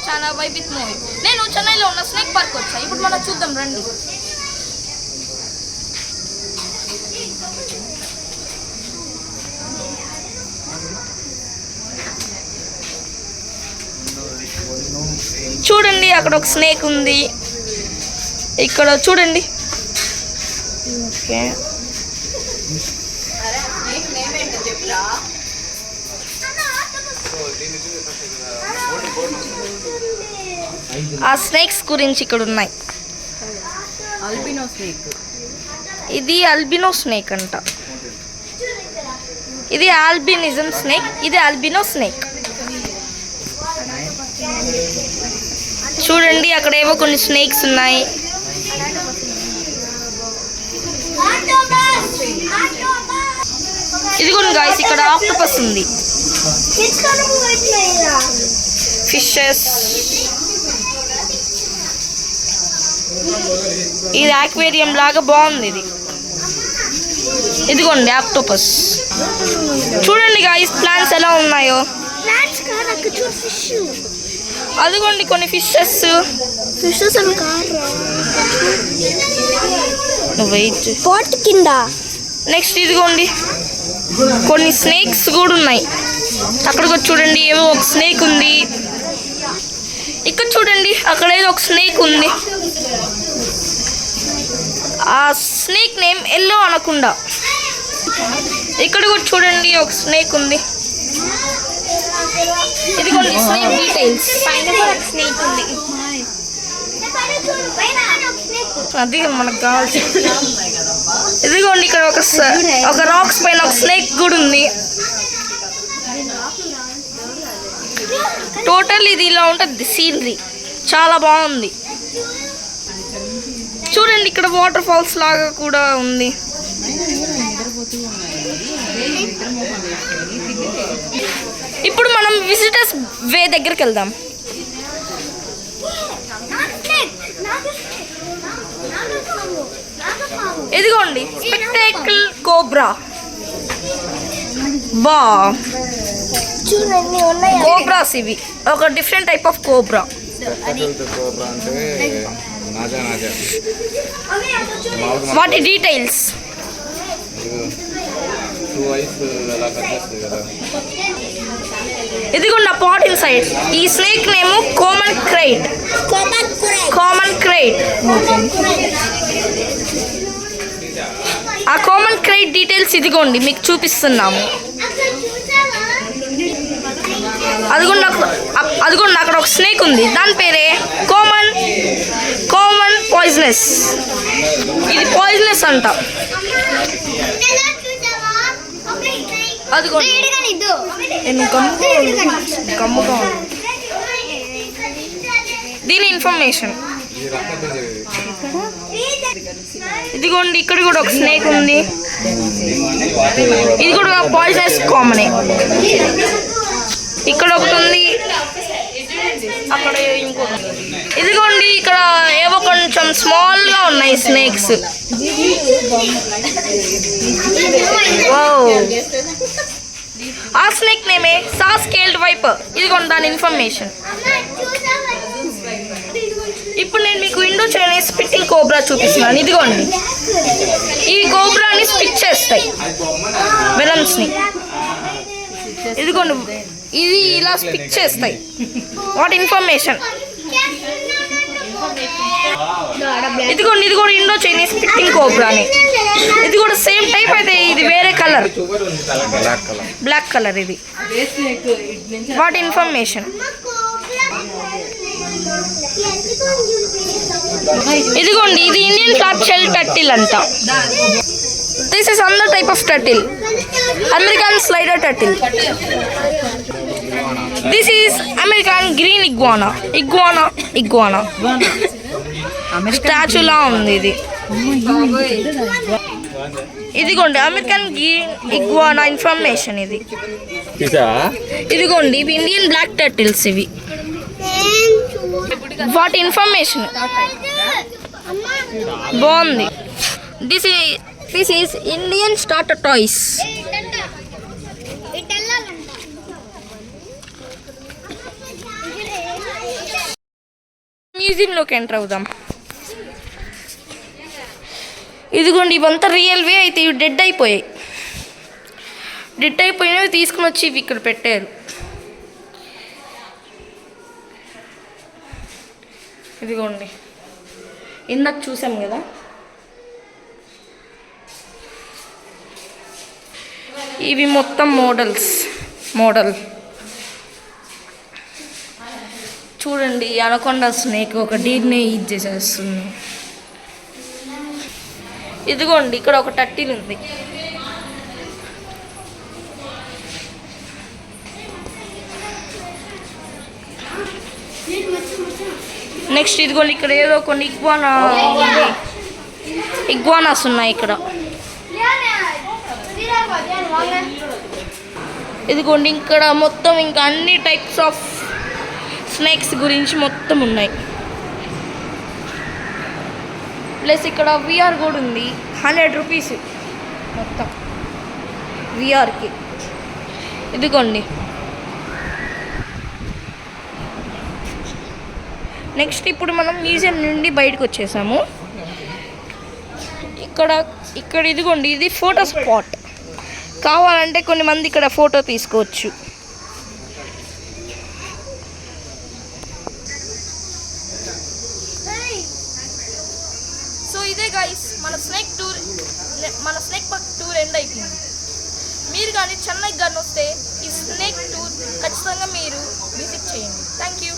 Channel why with movie. నేను చెన్నైలో ఉన్న స్నేక్ పార్క్ వచ్చా. ఇప్పుడు మనం చూద్దాం రండి. చూడండి అక్కడ ఒక స్నేక్ ఉంది. ఇక్కడ చూడండి. ఓకే, ఆ స్నేక్స్ గురించి ఇక్కడ ఉన్నాయి. Albino snake. ఇది అల్బినో స్నేక్ అంట. ఇది ఆల్బినిజం స్నేక్, ఇది అల్బినో స్నేక్. చూడండి అక్కడ ఏవో కొన్ని స్నేక్స్ ఉన్నాయి. ఇదిగోండి గాయ్స్, ఇక్కడ ఆక్టోపస్ ఉంది. ఫిషెస్. ఇది ఆక్వేరియం లాగా బాగుంది. ఇదిగోండి ఆక్టోపస్. చూడండి గాయ్స్ ప్లాంట్స్ ఎలా ఉన్నాయో. అదిగోండి కొన్ని ఫిషెస్. వెయిట్, పాట్ కింద. నెక్స్ట్ ఇదిగోండి కొన్ని స్నేక్స్ కూడా ఉన్నాయి. అక్కడికి చూడండి ఏవో ఒక స్నేక్ ఉంది. ఇక్కడ చూడండి అక్కడ ఏదో ఒక స్నేక్ ఉంది. ఆ స్నేక్ నేమ్ ఎల్లో అనకుండా. ఇక్కడ కూడా చూడండి ఒక స్నేక్ ఉంది. ఇదిగోండి స్నేక్ డీటెయిల్స్. అది మనకు కావాల్సి. ఇదిగోండి ఇక్కడ ఒక రాక్స్ పైన ఒక స్నేక్ కూడా ఉంది. టోటల్ ఇది ఇలా ఉంటుంది సీనరీ, చాలా బాగుంది. చూడండి ఇక్కడ వాటర్ ఫాల్స్ లాగా కూడా ఉంది. ఇప్పుడు మనం విజిటర్స్ వే దగ్గరికి వెళ్దాం. ఇదిగోండి స్పెక్టాకిల్ కోబ్రా. బా, కోబ్రాస్ ఇవి ఒక డిఫరెంట్ టైప్ ఆఫ్ కోబ్రా. వాటి డీటెయిల్స్. ఇదిగోండి ఆ పాట్ ఇన్ సైడ్. ఈ snake name common krait. Common krait. ఆ కామన్ క్రైట్ డీటెయిల్స్ ఇదిగోండి మీకు చూపిస్తున్నాము. అదిగోండి అక్కడ ఒక స్నేక్ ఉంది. దాని పేరే కామన్ పాయిజనస్. ఇది పాయిజనస్ అంట. అదిగోండి గమ్ముగా దీని ఇన్ఫర్మేషన్. ఇదిగోండి ఇక్కడ కూడా ఒక స్నేక్ ఉంది. ఇది కూడా పాయిజనస్ కామనే. ఇక్కడ ఒకటి ఉంది, అక్కడ ఇంకోటి. ఇదిగోండి ఇక్కడ ఏవో కొంచెం స్మాల్ గా ఉన్నాయి స్నేక్స్. ఆ స్నేక్ నేమే సాస్కేల్డ్ వైపర్. ఇదిగోండి దాని ఇన్ఫర్మేషన్. ఇప్పుడు నేను మీకు ఇండో చైనీస్ స్పిట్టింగ్ కోబ్రా చూపిస్తున్నాను. ఇదిగోండి ఈ కోబ్రాని స్పిట్ చేస్తాయి వెనమ్స్ ని. ఇదిగోండి ఇది ఇలా స్పిట్ చేస్తాయి. What information. ఇదిగోండి ఇది కూడా ఇండో చైనీస్ స్పిట్టింగ్ కోబ్రాని. ఇది కూడా సేమ్ టైప్ అయితే ఇది వేరే కలర్, బ్లాక్ కలర్. ఇది వాట్ ఇన్ఫర్మేషన్. ఇదిగోండి ఇది ఇండియన్ క్లాబ్ షెల్ టర్టిల్ అంట. This is another type of turtle, American slider turtle. This is American green iguana. Statue లా ఉంది ఇది. ఇదిగోండి అమెరికన్ గ్రీన్ ఇగ్వానా ఇన్ఫర్మేషన్. ఇది ఇదిగోండి ఇవి ఇండియన్ బ్లాక్ టర్టిల్స్. ఇవి వాటి ఇన్ఫర్మేషన్. బాగుంది. This is Indian starter toys. మ్యూజియంలోకి ఎంటర్ అవుదాం. ఇదిగోండి, ఇవంతా రియల్వే అయితే ఇవి డెడ్ అయిపోయినవి తీసుకుని వచ్చి ఇవి ఇక్కడ పెట్టారు. ఇదిగోండి, ఇందాక చూసాం కదా, ఇవి మొత్తం మోడల్ చూడండి. అనకొండ స్నేక్ ఒక డీర్నే ఈజ్ చేసేస్తుంది. ఇదిగోండి, ఇక్కడ ఒక టర్టిల్ ఉంది. నెక్స్ట్ ఇదిగోండి, ఇక్కడ ఏదో కొన్ని ఇగ్వానాస్ ఉన్నాయి ఇక్కడ. ఇదిగోండి, ఇక్కడ మొత్తం ఇంకా అన్ని టైప్స్ ఆఫ్ స్నేక్స్ గురించి మొత్తం ఉన్నాయి. ప్లస్ ఇక్కడ విఆర్ కూడా ఉంది. 100 రూపీస్ మొత్తం విఆర్కి. ఇదిగోండి, నెక్స్ట్ ఇప్పుడు మనం మ్యూజియం నుండి బయటకు వచ్చేసాము. ఇక్కడ ఇదిగోండి, ఇది ఫోటో స్పాట్. కావాలంటే కొన్ని మంది ఇక్కడ ఫోటో తీసుకోవచ్చు. సో ఇదే గైస్ మన స్నేక్ పార్క్ టూర్ ఎండ్ అయిపోయింది. మీరు కానీ చెన్నై గాని వస్తే ఈ స్నేక్ టూర్ ఖచ్చితంగా మీరు విజిట్ చేయండి. Thank you.